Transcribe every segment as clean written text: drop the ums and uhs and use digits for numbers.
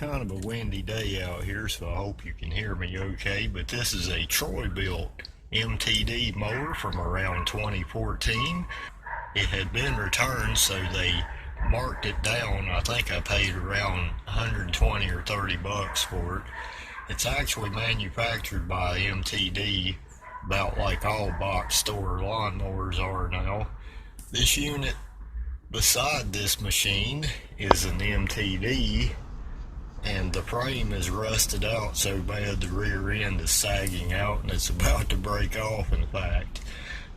kind of a windy day out here, so I hope you can hear me okay, but this is a Troy-Bilt MTD mower from around 2014. It had been returned, so they marked it down. I think I paid around 120 or 30 bucks for it. It's actually manufactured by MTD, about like all box store lawnmowers are now. This unit beside this machine is an MTD, and the frame is rusted out so bad the rear end is sagging out and it's about to break off. In fact,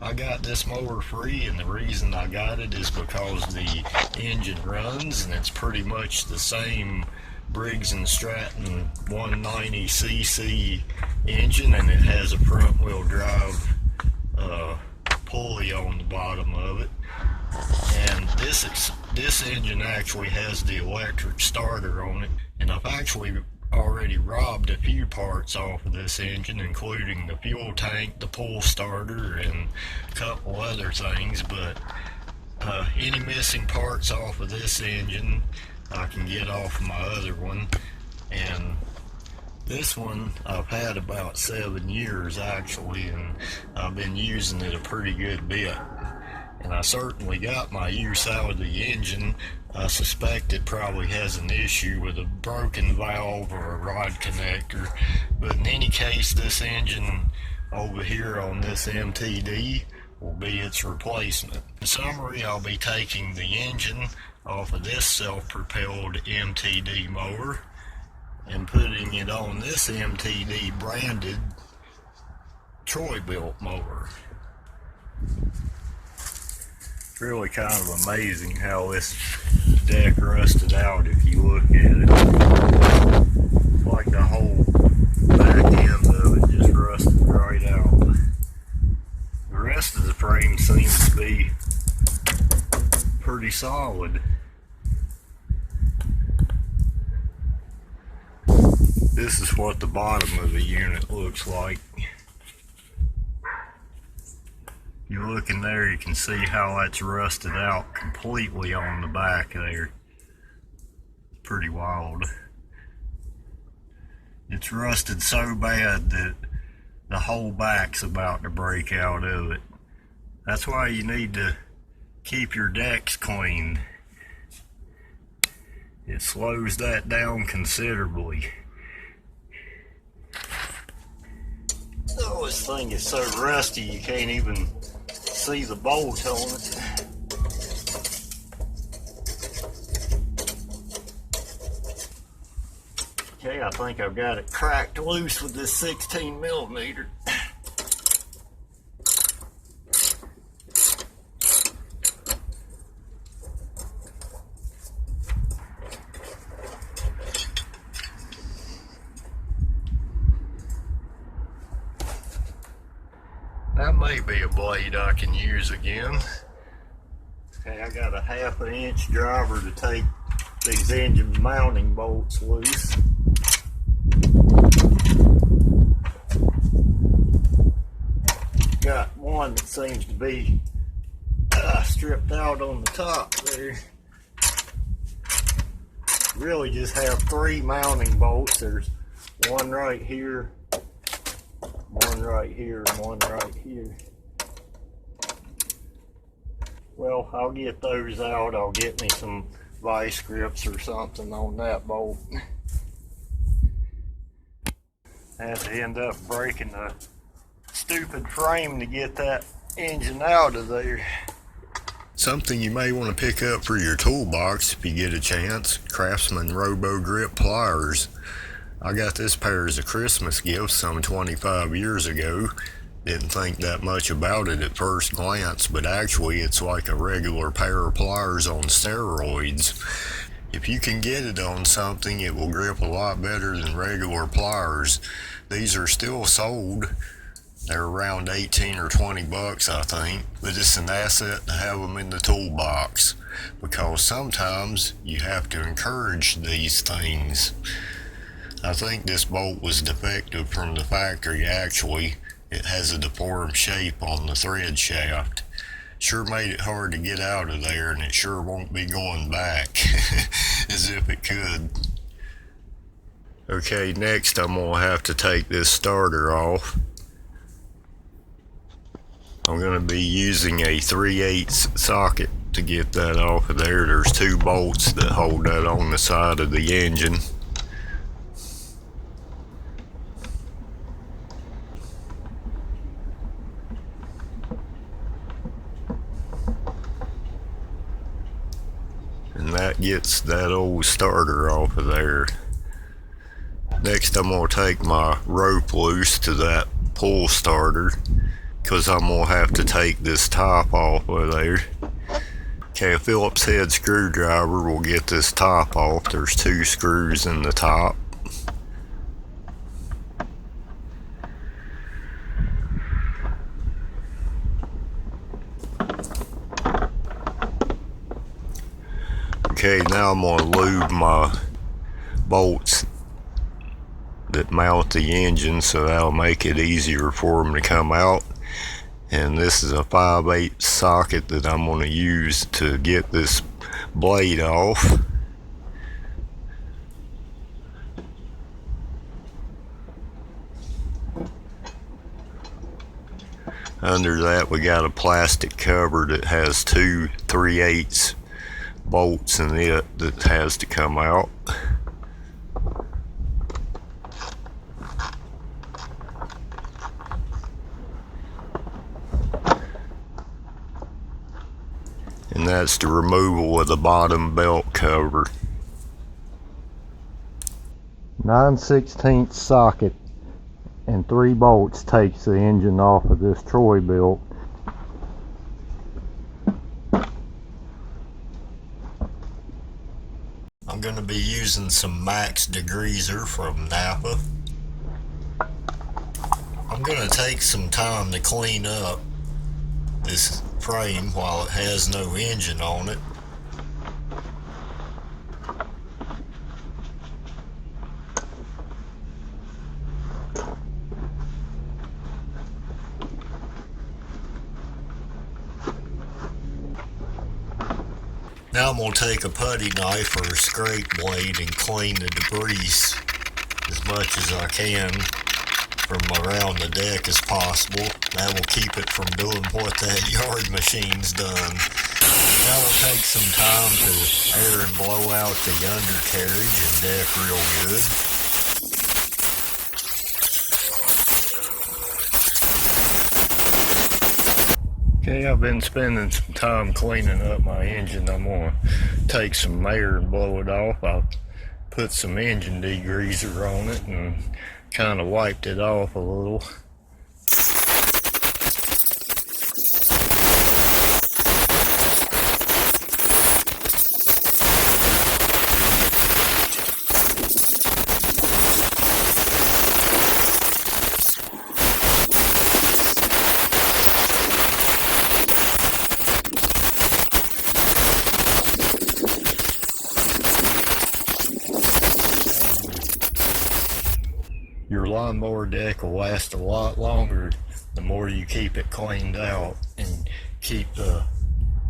I got this mower free, and the reason I got it is because the engine runs and it's pretty much the same Briggs and Stratton 190cc engine, and it has a front wheel drive pulley on the bottom of it. And this engine actually has the electric starter on it, and I've actually already robbed a few parts off of this engine, including the fuel tank, the pull starter, and a couple other things. But any missing parts off of this engine I can get off of my other one. And this one I've had about 7 years actually, and I've been using it a pretty good bit. And I certainly got my use out of the engine. I suspect it probably has an issue with a broken valve or a rod connector. But in any case, this engine over here on this MTD will be its replacement. In summary, I'll be taking the engine off of this self-propelled MTD mower and putting it on this MTD branded Troy-Bilt mower. It's really kind of amazing how this deck rusted out if you look at it. Like the whole back end of it just rusted right out. The rest of the frame seems to be pretty solid. This is what the bottom of the unit looks like. You look in there, you can see how that's rusted out completely on the back there. Pretty wild. It's rusted so bad that the whole back's about to break out of it. That's why you need to keep your decks clean. It slows that down considerably. Oh, this thing is so rusty you can't even see the bolt on it. Okay, I think I've got it cracked loose with this 16 millimeter. That may be a blade I can use again. Okay, I got a 1/2 inch driver to take these engine mounting bolts loose. Got one that seems to be stripped out on the top there. Really just have 3 mounting bolts. There's one right here, one right here, and one right here. Well, I'll get those out. I'll get me some vice grips or something on that bolt. I had to end up breaking the stupid frame to get that engine out of there. Something you may want to pick up for your toolbox if you get a chance: Craftsman Robo Grip pliers. I got this pair as a Christmas gift some 25 years ago. Didn't think that much about it at first glance, but actually it's like a regular pair of pliers on steroids. If you can get it on something, it will grip a lot better than regular pliers. These are still sold. They're around 18 or 20 bucks, I think, but it's an asset to have them in the toolbox, because sometimes you have to encourage these things. I think this bolt was defective from the factory actually. It has a deformed shape on the thread shaft. Sure made it hard to get out of there, and it sure won't be going back as if it could. Okay, next I'm going to have to take this starter off. I'm going to be using a 3/8 socket to get that off of there. There's 2 bolts that hold that on the side of the engine. And that gets that old starter off of there. Next I'm going to take my rope loose to that pull starter, because I'm going to have to take this top off of there. Okay, a Phillips head screwdriver will get this top off. There's 2 screws in the top. Okay, now I'm going to lube my bolts that mount the engine, so that'll make it easier for them to come out. And this is a 5/8 socket that I'm going to use to get this blade off. Under that we got a plastic cover that has 2 3/8 bolts in it that has to come out. And that's the removal of the bottom belt cover. 9/16 socket and 3 bolts takes the engine off of this Troy-Bilt. I'm going to be using some Max degreaser from Napa. I'm going to take some time to clean up this frame while it has no engine on it. Now I'm going to take a putty knife or a scrape blade and clean the debris as much as I can from around the deck as possible. That will keep it from doing what that yard machine's done. Now we'll take some time to air and blow out the undercarriage and deck real good. Okay, I've been spending some time cleaning up my engine. I'm going to take some air and blow it off. I'll put some engine degreaser on it and kind of wiped it off a little. Your lawnmower deck will last a lot longer the more you keep it cleaned out and keep the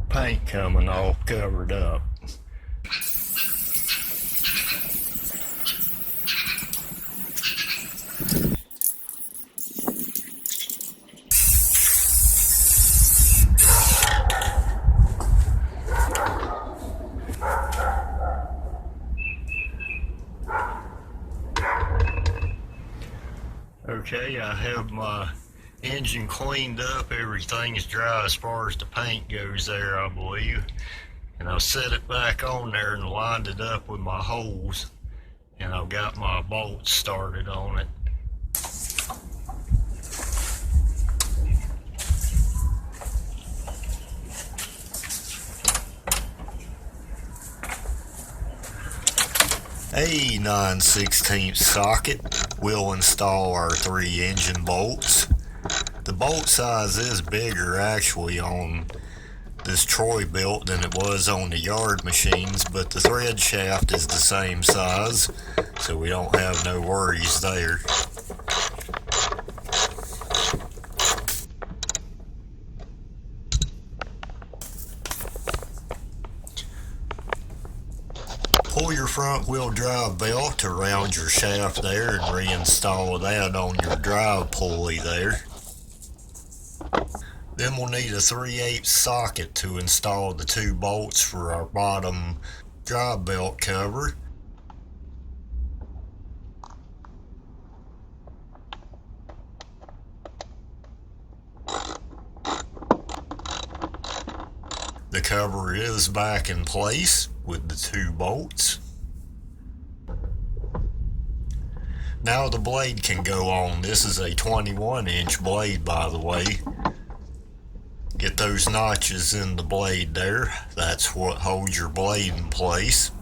paint coming off covered up. Okay, I have my engine cleaned up. Everything is dry as far as the paint goes there, I believe. And I've set it back on there and lined it up with my holes. And I've got my bolts started on it. A 9/16 socket will install our 3 engine bolts. The bolt size is bigger actually on this Troy-Bilt than it was on the yard machines, but the thread shaft is the same size, so we don't have no worries there. pull your front wheel drive belt around your shaft there and reinstall that on your drive pulley there. Then we'll need a 3/8 socket to install the 2 bolts for our bottom drive belt cover. The cover is back in place with the 2 bolts. Now the blade can go on. This is a 21-inch blade, by the way. Get those notches in the blade there. That's what holds your blade in place.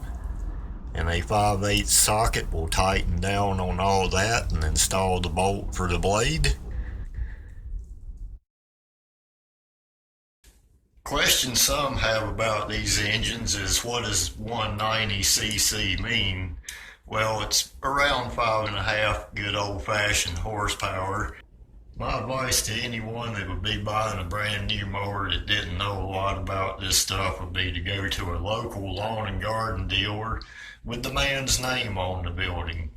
And a 5/8 socket will tighten down on all that and install the bolt for the blade. Question some have about these engines is, what does 190cc mean? Well, it's around 5.5 good old-fashioned horsepower. My advice to anyone that would be buying a brand new mower that didn't know a lot about this stuff would be to go to a local lawn and garden dealer with the man's name on the building.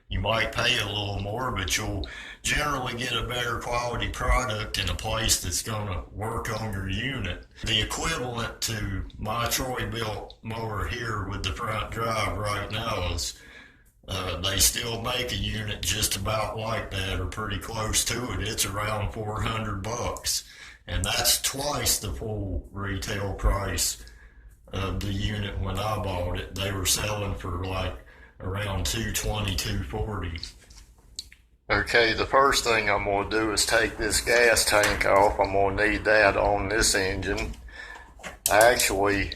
You might pay a little more, but you'll generally get a better quality product in a place that's going to work on your unit. The equivalent to my Troy-Bilt mower here with the front drive right now is they still make a unit just about like that or pretty close to it. It's around $400, and that's twice the full retail price of the unit. When I bought it, they were selling for like around $220, $240. Okay, the first thing I'm going to do is take this gas tank off. I'm going to need that on this engine. I actually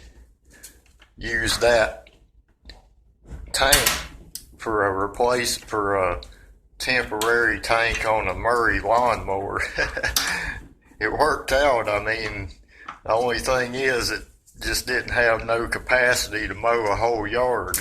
used that tank for a temporary tank on a Murray lawnmower. It worked out. I mean, the only thing is it just didn't have no capacity to mow a whole yard.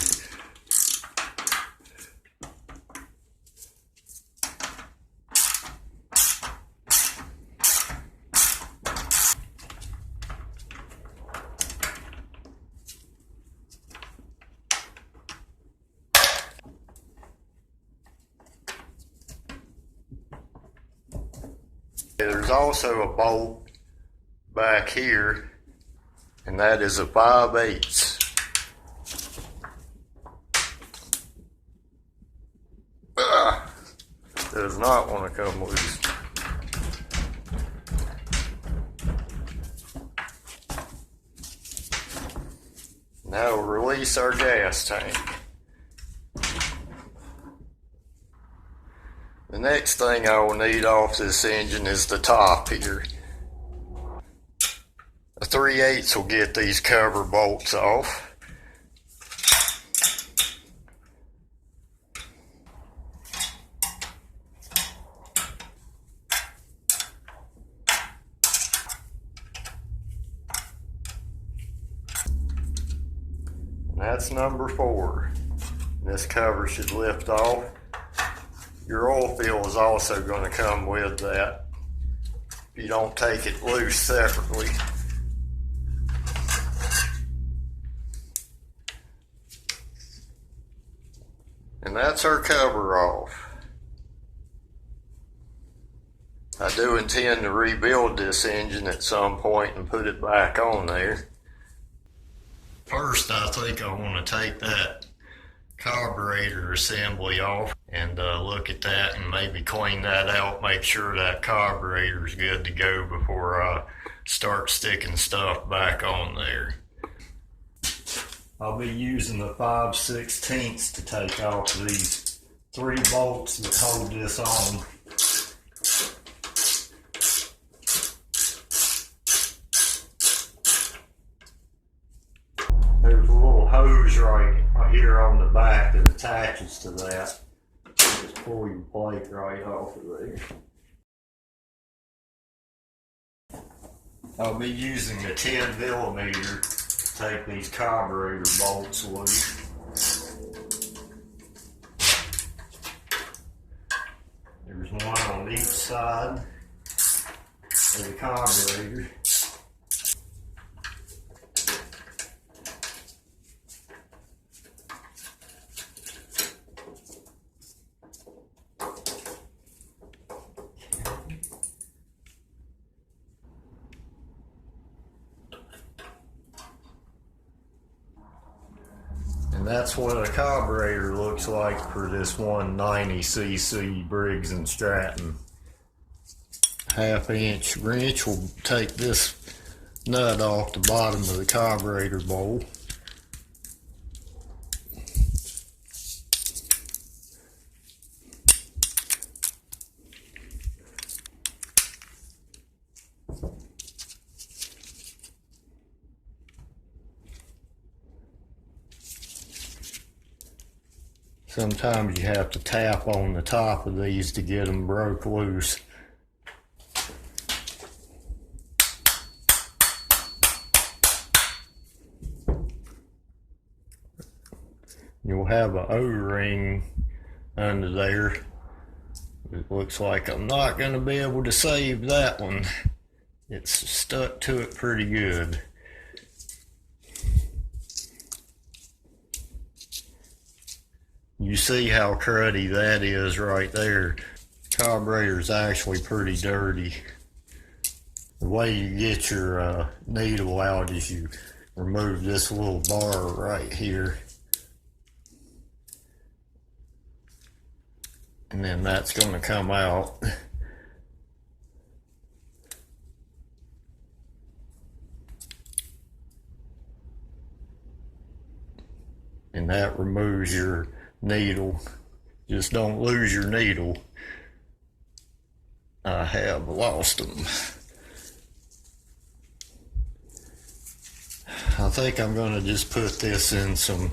There's also a bolt back here, and that is a 5/8. Does not want to come loose. Now we'll release our gas tank. The next thing I will need off this engine is the top here. A 3/8 will get these cover bolts off. And that's number 4. This cover should lift off. Your oil fill is also going to come with that if you don't take it loose separately. And that's our cover off. I do intend to rebuild this engine at some point and put it back on there. First, I think I want to take that carburetor assembly off and look at that and maybe clean that out, make sure that carburetor is good to go before I start sticking stuff back on there. I'll be using the 5/16 to take off these 3 bolts that hold this on. There's a little hose right here on the back that attaches to that. Just pull your plate right off of there. I'll be using a 10mm to take these carburetor bolts loose. There's one on each side of the carburetor. And that's what a carburetor looks like for this 190cc Briggs and Stratton. 1/2-inch wrench will take this nut off the bottom of the carburetor bowl. Sometimes you have to tap on the top of these to get them broke loose. You'll have an O-ring under there. It looks like I'm not going to be able to save that one. It's stuck to it pretty good. You see how cruddy that is right there. Carburetor's actually pretty dirty. The way you get your needle out is you remove this little bar right here. And then that's going to come out. And that removes your needle. Just don't lose your needle. I have lost them. I think I'm going to just put this in some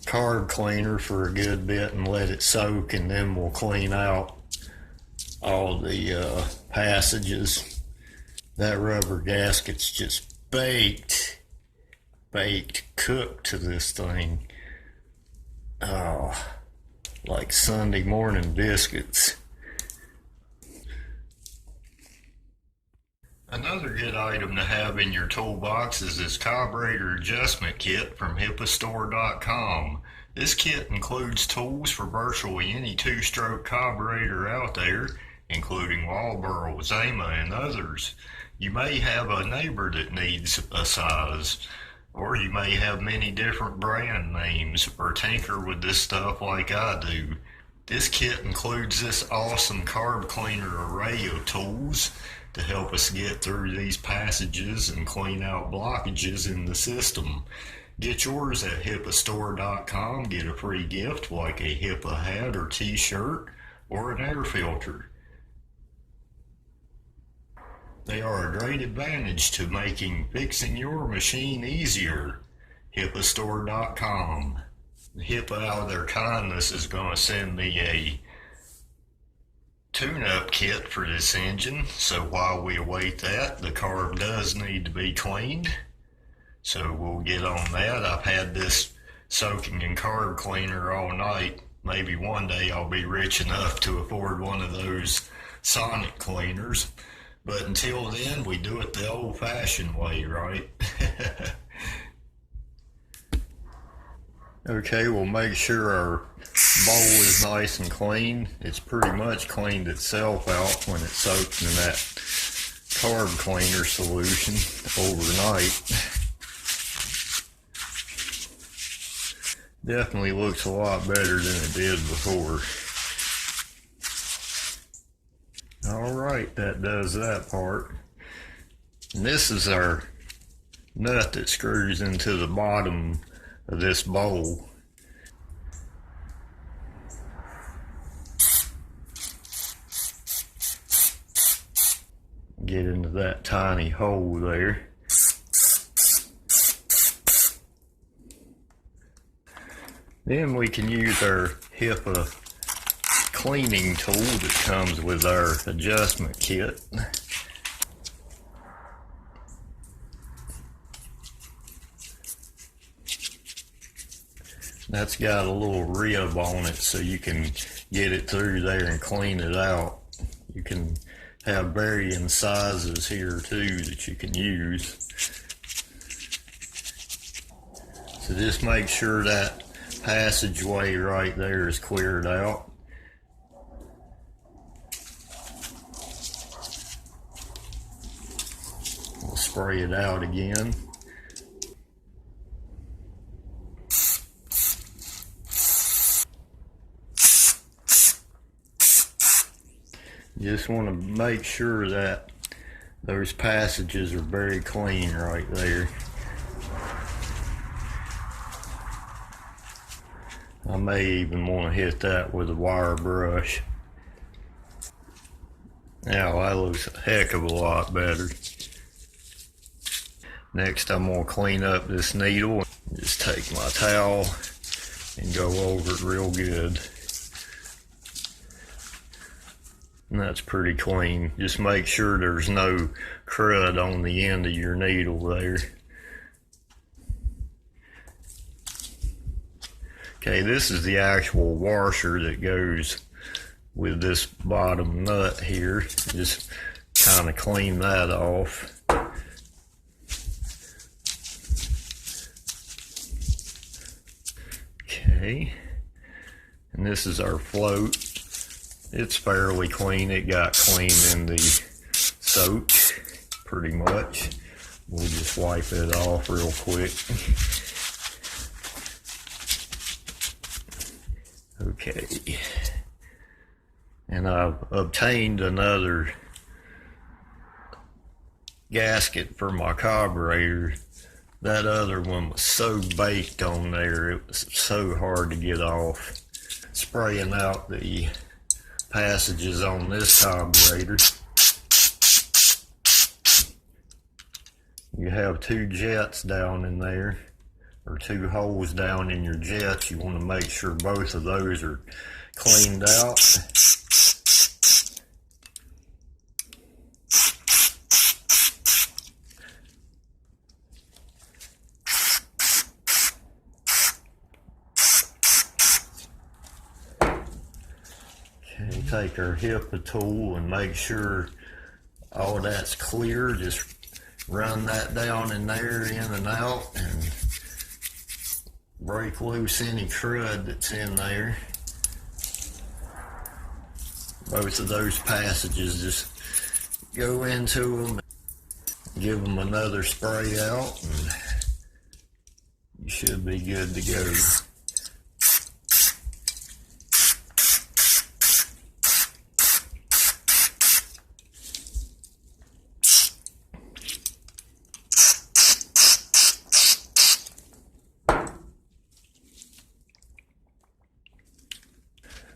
carb cleaner for a good bit and let it soak, and then we'll clean out all the passages. That rubber gasket's just baked, cooked to this thing. Oh, like Sunday morning biscuits. Another good item to have in your toolbox is this carburetor adjustment kit from hipastore.com. This kit includes tools for virtually any two-stroke carburetor out there, including Walboro, Zama, and others. You may have a neighbor that needs a size, or you may have many different brand names, or tinker with this stuff like I do. This kit includes this awesome carb cleaner array of tools to help us get through these passages and clean out blockages in the system. Get yours at hipastore.com. Get a free gift like a Hipa hat or t-shirt or an air filter. They are a great advantage to making fixing your machine easier. Hipastore.com. Hipa, out of their kindness, is going to send me a tune-up kit for this engine, so while we await that, the carb does need to be cleaned, so we'll get on that. I've had this soaking in carb cleaner all night. Maybe one day I'll be rich enough to afford one of those sonic cleaners, but until then we do it the old-fashioned way, right? Okay, we'll make sure our bowl is nice and clean. It's pretty much cleaned itself out when it's soaked in that carb cleaner solution overnight. Definitely looks a lot better than it did before. Alright, that does that part. And this is our nut that screws into the bottom of this bowl. Get into that tiny hole there. Then we can use our Hipa cleaning tool that comes with our adjustment kit. That's got a little rib on it so you can get it through there and clean it out. You can have varying sizes here too that you can use. So just make sure that passageway right there is cleared out. We'll spray it out again. Just want to make sure that those passages are very clean right there. I may even want to hit that with a wire brush. Now that looks a heck of a lot better. Next I'm going to clean up this needle. Just take my towel and go over it real good. And that's pretty clean. Just make sure there's no crud on the end of your needle there. Okay, this is the actual washer that goes with this bottom nut here. Just kind of clean that off. Okay, and this is our float. It's fairly clean. It got clean in the soak pretty much. We'll just wipe it off real quick. Okay, and I've obtained another gasket for my carburetor. That other one was so baked on there, it was so hard to get off. Spraying out the passages on this carburetor. You have two jets down in there, or two holes down in your jets. You want to make sure both of those are cleaned out. Okay, take our Hipa tool and make sure all that's clear. Just run that down in there, in and out, and break loose any crud that's in there. Both of those passages, just go into them, give them another spray out, and you should be good to go.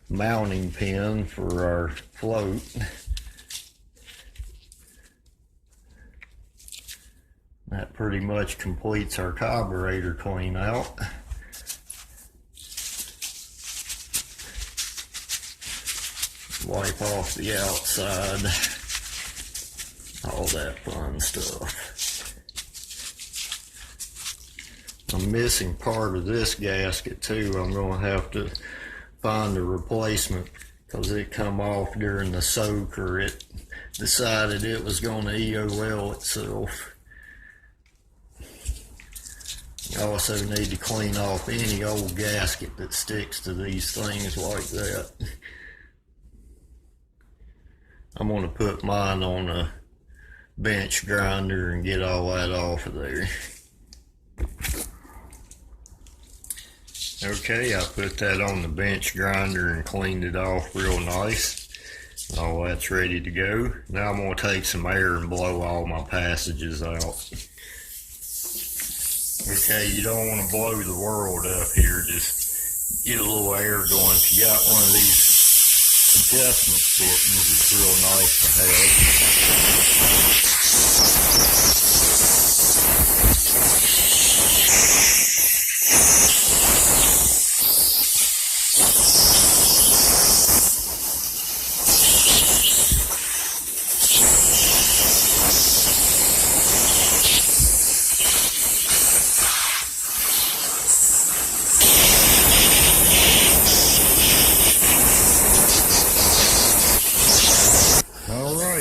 Mounting pin for our float. That pretty much completes our carburetor clean out. Wipe off the outside, all that fun stuff. I'm missing part of this gasket too. I'm going to have to find a replacement because it come off during the soak, or it decided it was going to EOL itself. You also need to clean off any old gasket that sticks to these things like that. I'm going to put mine on a bench grinder and get all that off of there. Okay, I put that on the bench grinder and cleaned it off real nice. All that's ready to go. Now I'm going to take some air and blow all my passages out. Okay, you don't want to blow the world up here. Just get a little air going. If you got one of these adjustment fittings, it's real nice to have.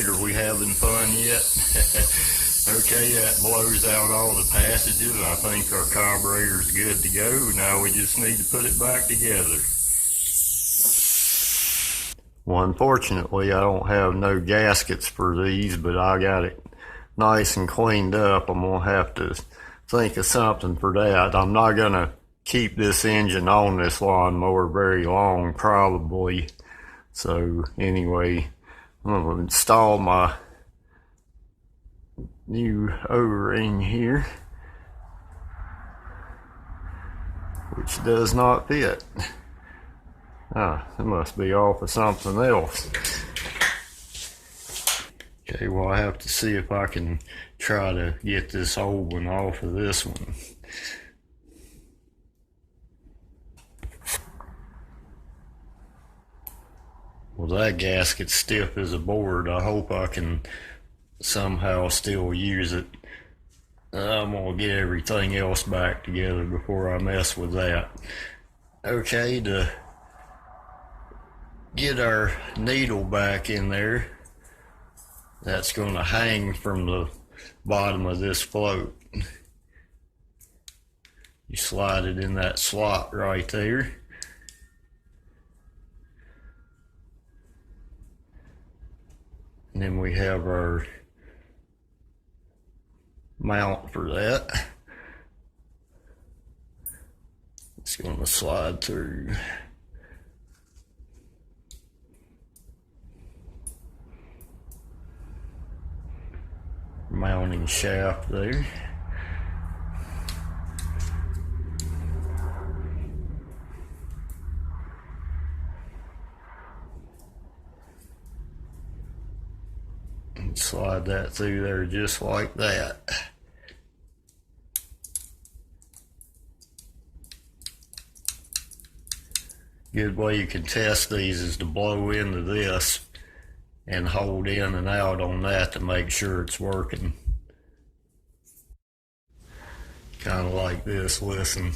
Are we having fun yet? Okay, that blows out all the passages. I think our carburetor's good to go. Now we just need to put it back together. Well, unfortunately, I don't have no gaskets for these, but I got it nice and cleaned up. I'm going to have to think of something for that. I'm not going to keep this engine on this lawnmower very long, probably. So anyway, I'm going to install my new O-ring here, which does not fit. It must be off of something else. Okay, well, I have to see if I can try to get this old one off of this one. Well, that gasket's stiff as a board. I hope I can somehow still use it. I'm gonna get everything else back together before I mess with that. Okay, to get our needle back in there, that's gonna hang from the bottom of this float. You slide it in that slot right there. And then we have our mount for that. It's going to slide through. Mounting shaft there. And slide that through there just like that. Good way you can test these is to blow into this and hold in and out on that to make sure it's working. Kind of like this, listen.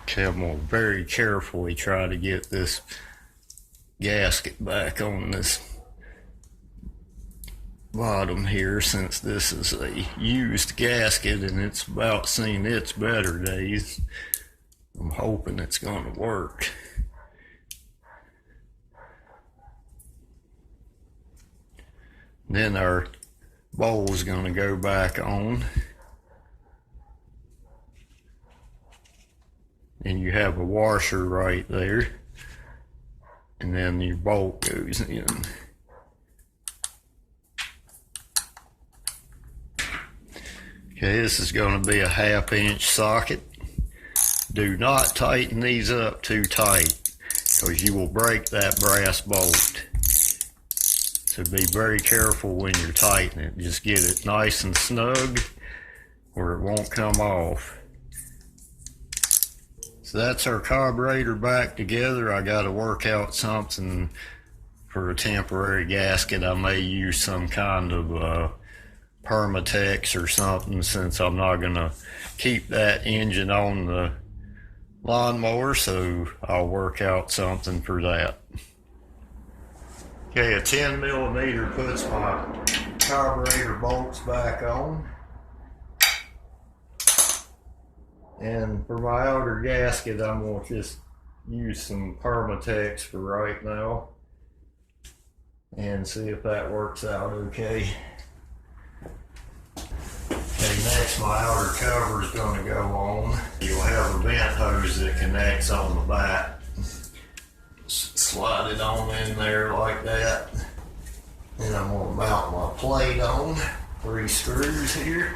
Okay, I'm going to very carefully try to get this gasket back on this bottom here, since this is a used gasket and it's about seen its better days. I'm hoping it's going to work. Then our bowl is going to go back on. And you have a washer right there. And then your bolt goes in. Okay, this is going to be a 1/2-inch socket. Do not tighten these up too tight, because you will break that brass bolt. So be very careful when you're tightening it. Just get it nice and snug or it won't come off. So that's our carburetor back together. I got to work out something for a temporary gasket. I may use some kind of Permatex or something, since I'm not going to keep that engine on the lawnmower, so I'll work out something for that. Okay, a 10mm puts my carburetor bolts back on. And for my outer gasket, I'm going to just use some Permatex for right now and see if that works out okay. Okay, next my outer cover is going to go on. You'll have a vent hose that connects on the back. Slide it on in there like that. Then I'm going to mount my plate on. 3 screws here.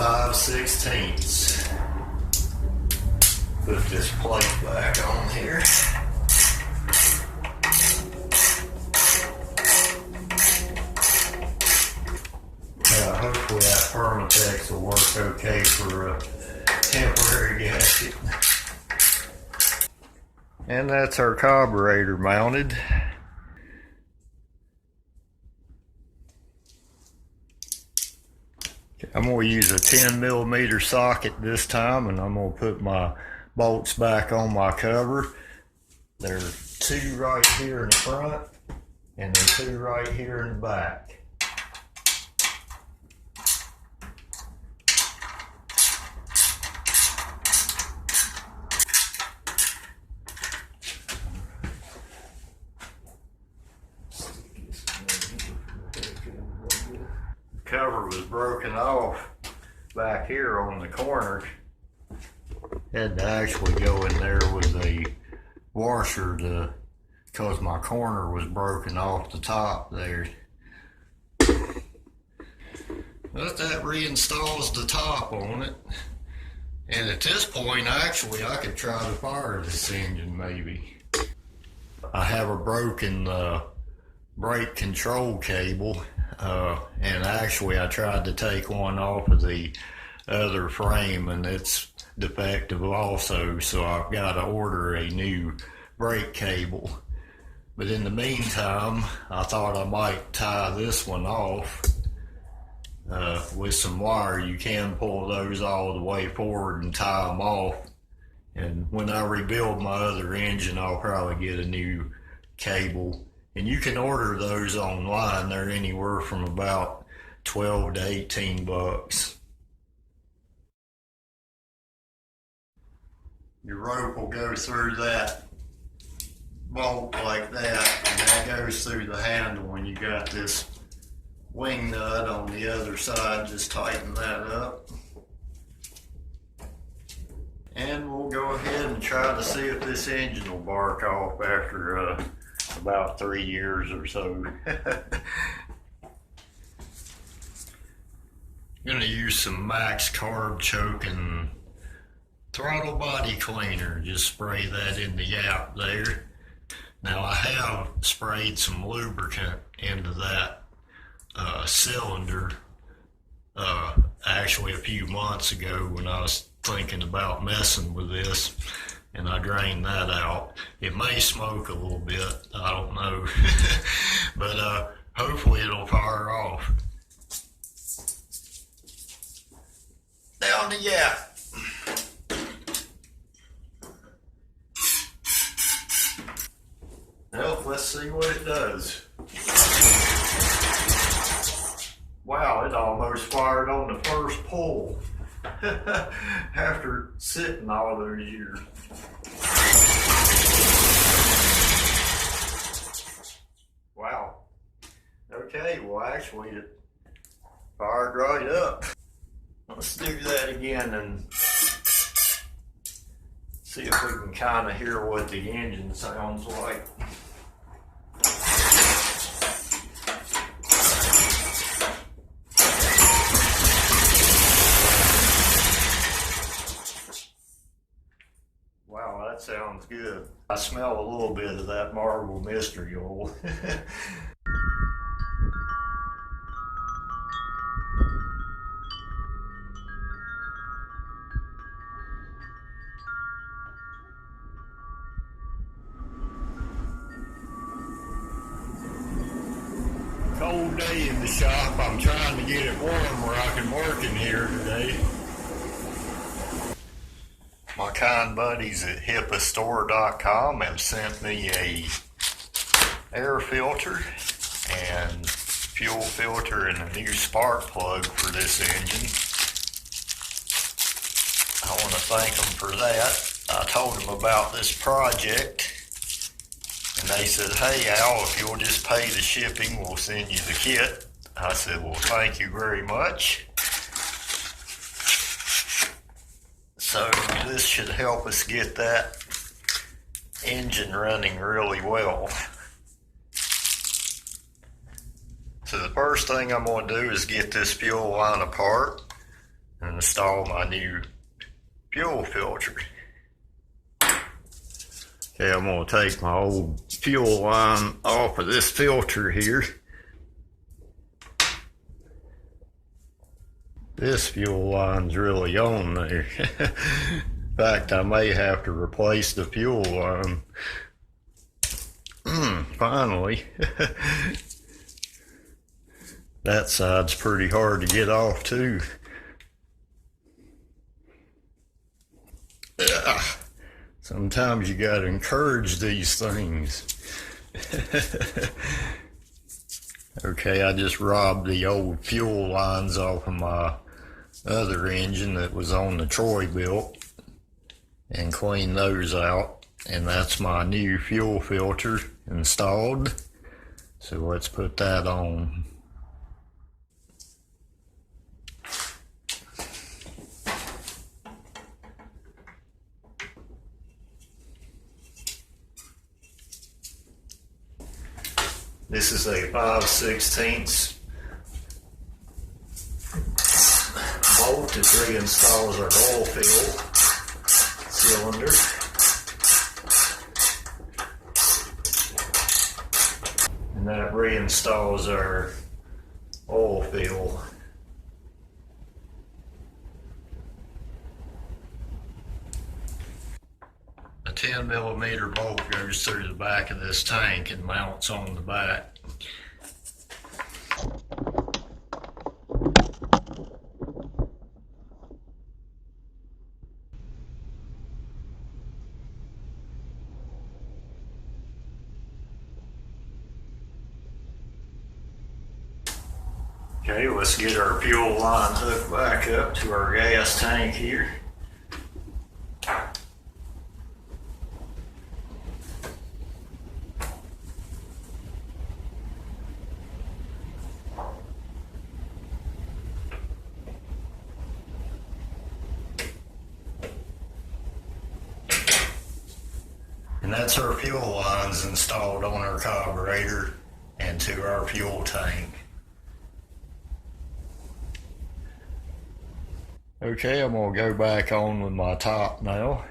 .5/16. Put this plate back on here. Now hopefully that Permatex will work okay for a temporary gasket. And that's our carburetor mounted. I'm going to use a 10mm socket this time, and I'm going to put my bolts back on my cover. There are 2 right here in the front, and there are 2 right here in the back. broken off back here on the corner. Had to actually go in there with a washer because my corner was broken off the top there. But that reinstalls the top on it. And at this point, actually, I could try to fire this engine maybe. I have a broken brake control cable, and actually I tried to take one off of the other frame and it's defective also, so I've got to order a new brake cable. But in the meantime, I thought I might tie this one off with some wire. You can pull those all the way forward and tie them off. And when I rebuild my other engine, I'll probably get a new cable. And you can order those online. They're anywhere from about 12 to 18 bucks. Your rope will go through that bolt like that, and that goes through the handle when you got this wing nut on the other side. Just tighten that up. And we'll go ahead and try to see if this engine will bark off after about 3 years or so. I'm going to use some Max Carb Choke and throttle body cleaner. Just spray that in the gap there. Now I have sprayed some lubricant into that cylinder actually a few months ago when I was thinking about messing with this, and I drained that out. It may smoke a little bit, I don't know. But hopefully it'll fire off. Down the gap. Well, let's see what it does. Wow, it almost fired on the first pull after sitting all those years. Wow. Okay, well actually it fired right up. Let's do that again and see if we can kind of hear what the engine sounds like. Wow, that sounds good. I smell a little bit of that marble mystery oil. Cold day in the shop. I'm trying to get it warm where I can work in here today. My kind buddies at HipaStore.com have sent me a air filter and fuel filter and a new spark plug for this engine. I want to thank them for that. I told them about this project and they said, "Hey Al, if you'll just pay the shipping, we'll send you the kit." I said, "Well, thank you very much." So this should help us get that engine running really well. So the first thing I'm going to do is get this fuel line apart and install my new fuel filter. Okay, I'm going to take my old fuel line off of this filter here. This fuel line's really on there. In fact, I may have to replace the fuel line. Finally. That side's pretty hard to get off too. Sometimes you gotta encourage these things. Okay, I just robbed the old fuel lines off of my other engine that was on the Troy-Bilt and cleaned those out, and that's my new fuel filter installed. So let's put that on. This is a 5/16 bolt that reinstalls our oil fill cylinder. And that reinstalls our oil fill. A 10mm bolt goes through the back of this tank and mounts on the back. Okay, let's get our fuel line hooked back up to our gas tank here. And that's our fuel lines installed on our carburetor and to our fuel tank. Okay, I'm going to go back on with my top now.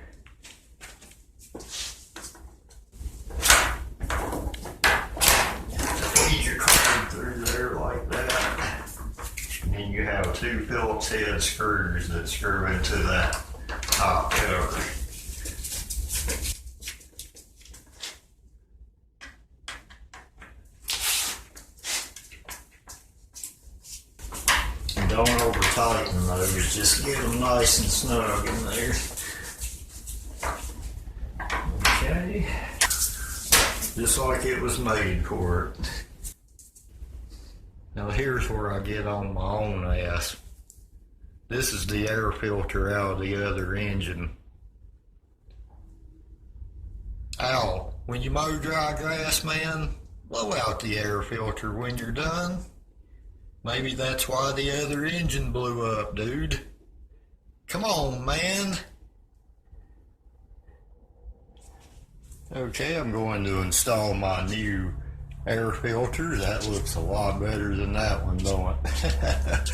Feed your card through there like that. And then you have two Phillips head screws that screw into that top cover. Don't over tighten those, just get them nice and snug in there. Okay, just like it was made for it. Now here's where I get on my own ass. This is the air filter out of the other engine. Al, when you mow dry grass, man, blow out the air filter when you're done. Maybe that's why the other engine blew up, dude. Come on, man. Okay, I'm going to install my new air filter. That looks a lot better than that one, don't it?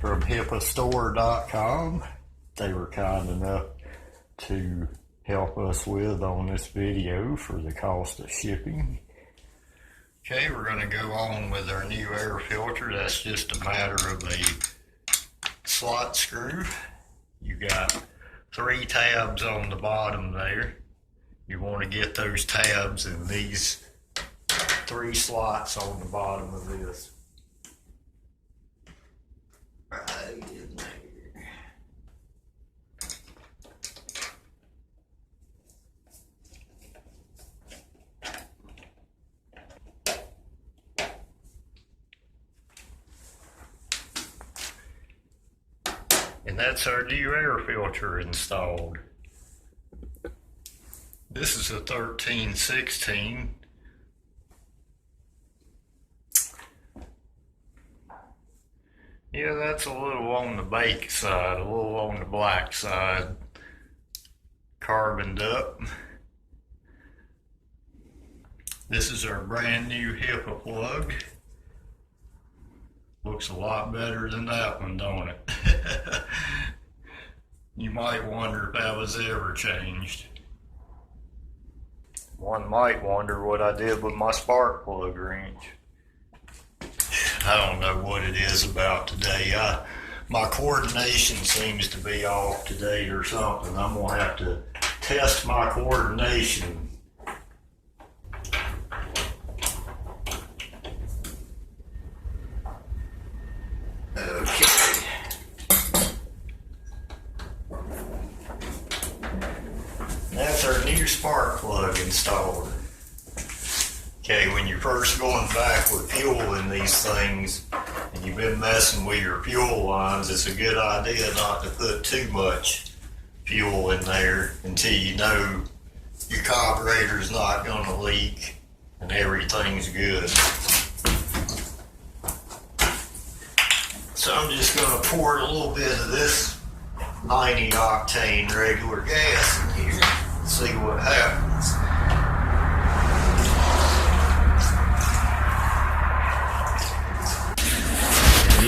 From hipastore.com. They were kind enough to help us with on this video for the cost of shipping. Okay, we're going to go on with our new air filter. That's just a matter of a slot screw. You got 3 tabs on the bottom there. You want to get those tabs in these 3 slots on the bottom of this. Right in there. And that's our new air filter installed. This is a 1316. Yeah, that's a little on the bake side, a little on the black side. Carboned up. This is our brand new Hipa plug. Looks a lot better than that one, don't it? You might wonder if that was ever changed. One might wonder what I did with my spark plug wrench. I don't know what it is about today. My coordination seems to be off today or something. I'm going to have to test my coordination. Okay. That's our new spark plug installed. Okay, when you're first going back with fuel in these things and you've been messing with your fuel lines, it's a good idea not to put too much fuel in there until you know your carburetor's not going to leak and everything's good. So I'm just going to pour a little bit of this 90 octane regular gas in here and see what happens.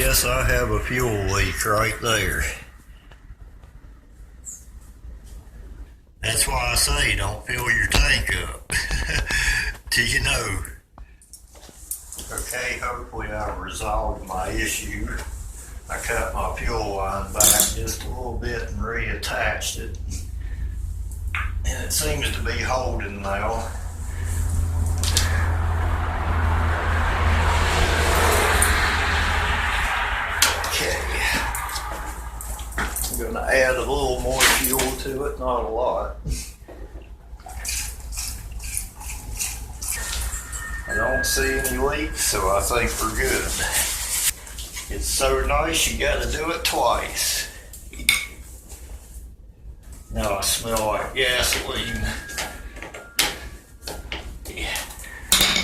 Yes, I have a fuel leak right there. That's why I say don't fill your tank up till you know. Okay, hopefully I've resolved my issue. I cut my fuel line back just a little bit and reattached it. And it seems to be holding now. Okay. I'm going to add a little more fuel to it, not a lot. I don't see any leaks, so I think we're good. It's so nice you got to do it twice. Now I smell like gasoline. Yeah.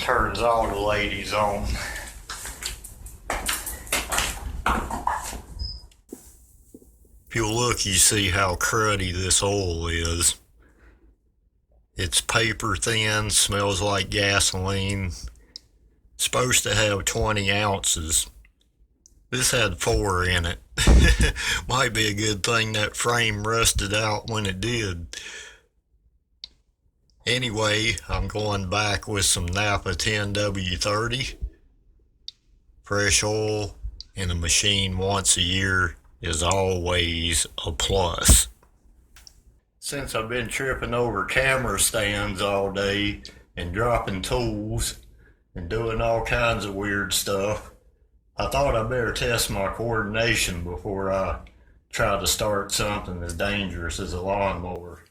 Turns all the ladies on. If you look, you see how cruddy this oil is. It's paper thin, smells like gasoline. It's supposed to have 20 ounces. This had 4 in it. Might be a good thing that frame rusted out when it did. Anyway, I'm going back with some Napa 10W30. Fresh oil in the machine once a year is always a plus. Since I've been tripping over camera stands all day and dropping tools and doing all kinds of weird stuff, I thought I better test my coordination before I try to start something as dangerous as a lawnmower.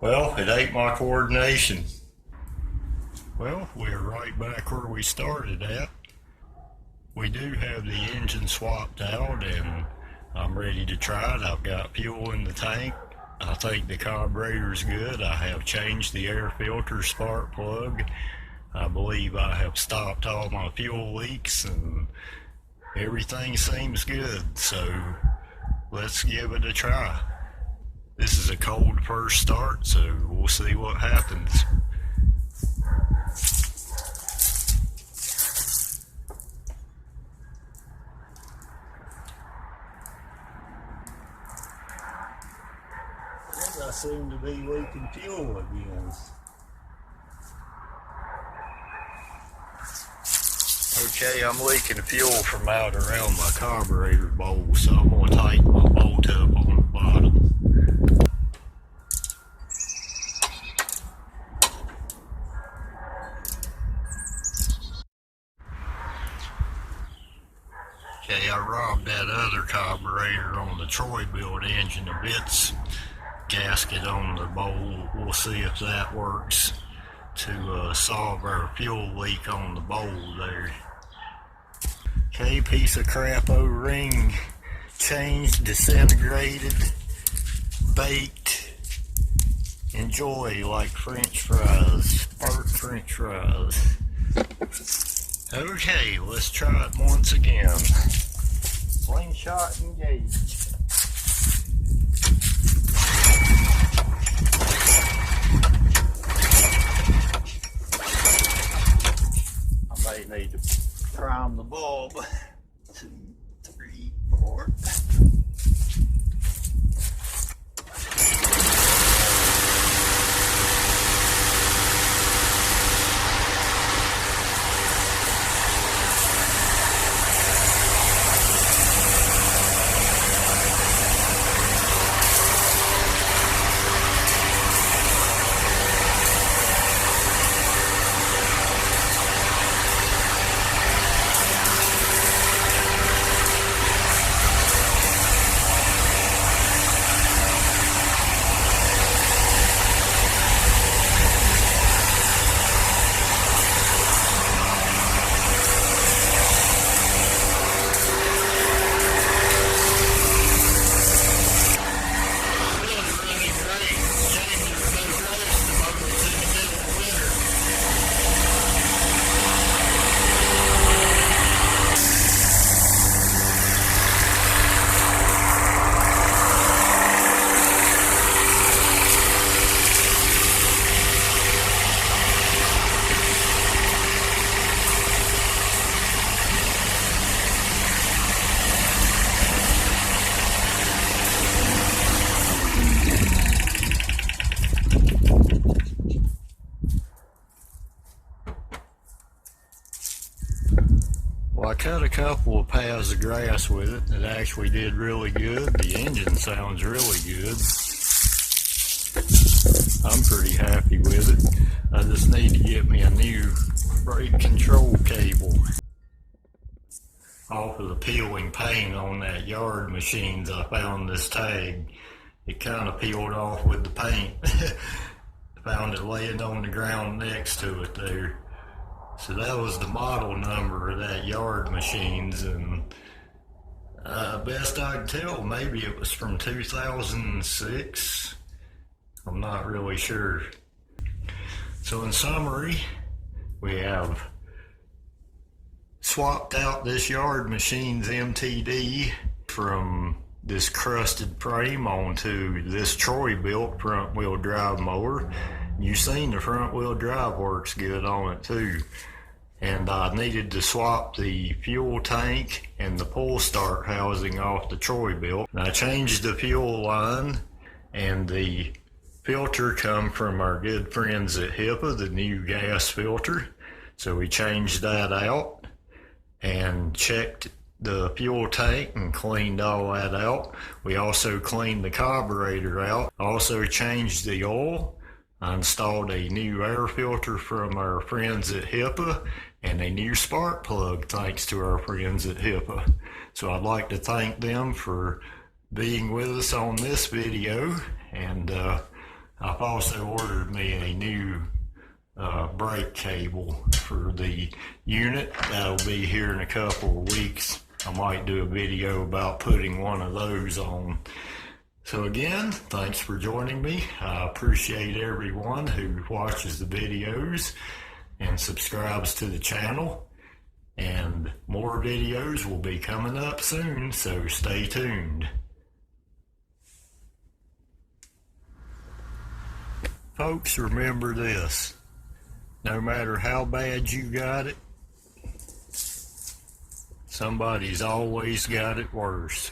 Well, it ain't my coordination. Well, we're right back where we started at. We do have the engine swapped out and I'm ready to try it. I've got fuel in the tank. I think the carburetor's good. I have changed the air filter spark plug. I believe I have stopped all my fuel leaks and everything seems good. So let's give it a try. This is a cold first start, so we'll see what happens. I seem to be leaking fuel again. Okay, I'm leaking fuel from out around my carburetor bowl, so I'm going to tighten my bolt up on the bottom. Okay, I robbed that other carburetor on the Troy-Bilt engine of its gasket on the bowl. We'll see if that works to solve our fuel leak on the bowl there. Okay, piece of crap O-ring changed, disintegrated, baked. Enjoy like French fries, spark French fries. Okay, let's try it once again. Slingshot engaged. I may need to prime the bulb. 2, 3, 4. Well, I cut a couple of paths of grass with it. It actually did really good. The engine sounds really good. I'm pretty happy with it. I just need to get me a new brake control cable. Off of the peeling paint on that yard machines, I found this tag. It kind of peeled off with the paint. Found it laying on the ground next to it there. So that was the model number of that yard machines, and best I can tell, maybe it was from 2006. I'm not really sure. So in summary, we have swapped out this yard machine's MTD from this crusted frame onto this Troy-Bilt front wheel drive mower. You've seen the front wheel drive works good on it too. And I needed to swap the fuel tank and the pull start housing off the Troy-Bilt. I changed the fuel line, and the filter come from our good friends at Hipa, the new gas filter. So we changed that out and checked the fuel tank and cleaned all that out. We also cleaned the carburetor out. Also changed the oil. I installed a new air filter from our friends at Hipa and a new spark plug thanks to our friends at Hipa. So I'd like to thank them for being with us on this video, and I've also ordered me a new brake cable for the unit. That'll be here in a couple of weeks. I might do a video about putting one of those on. So again, thanks for joining me. I appreciate everyone who watches the videos and subscribes to the channel. And more videos will be coming up soon, so stay tuned. Folks, remember this. No matter how bad you got it, somebody's always got it worse.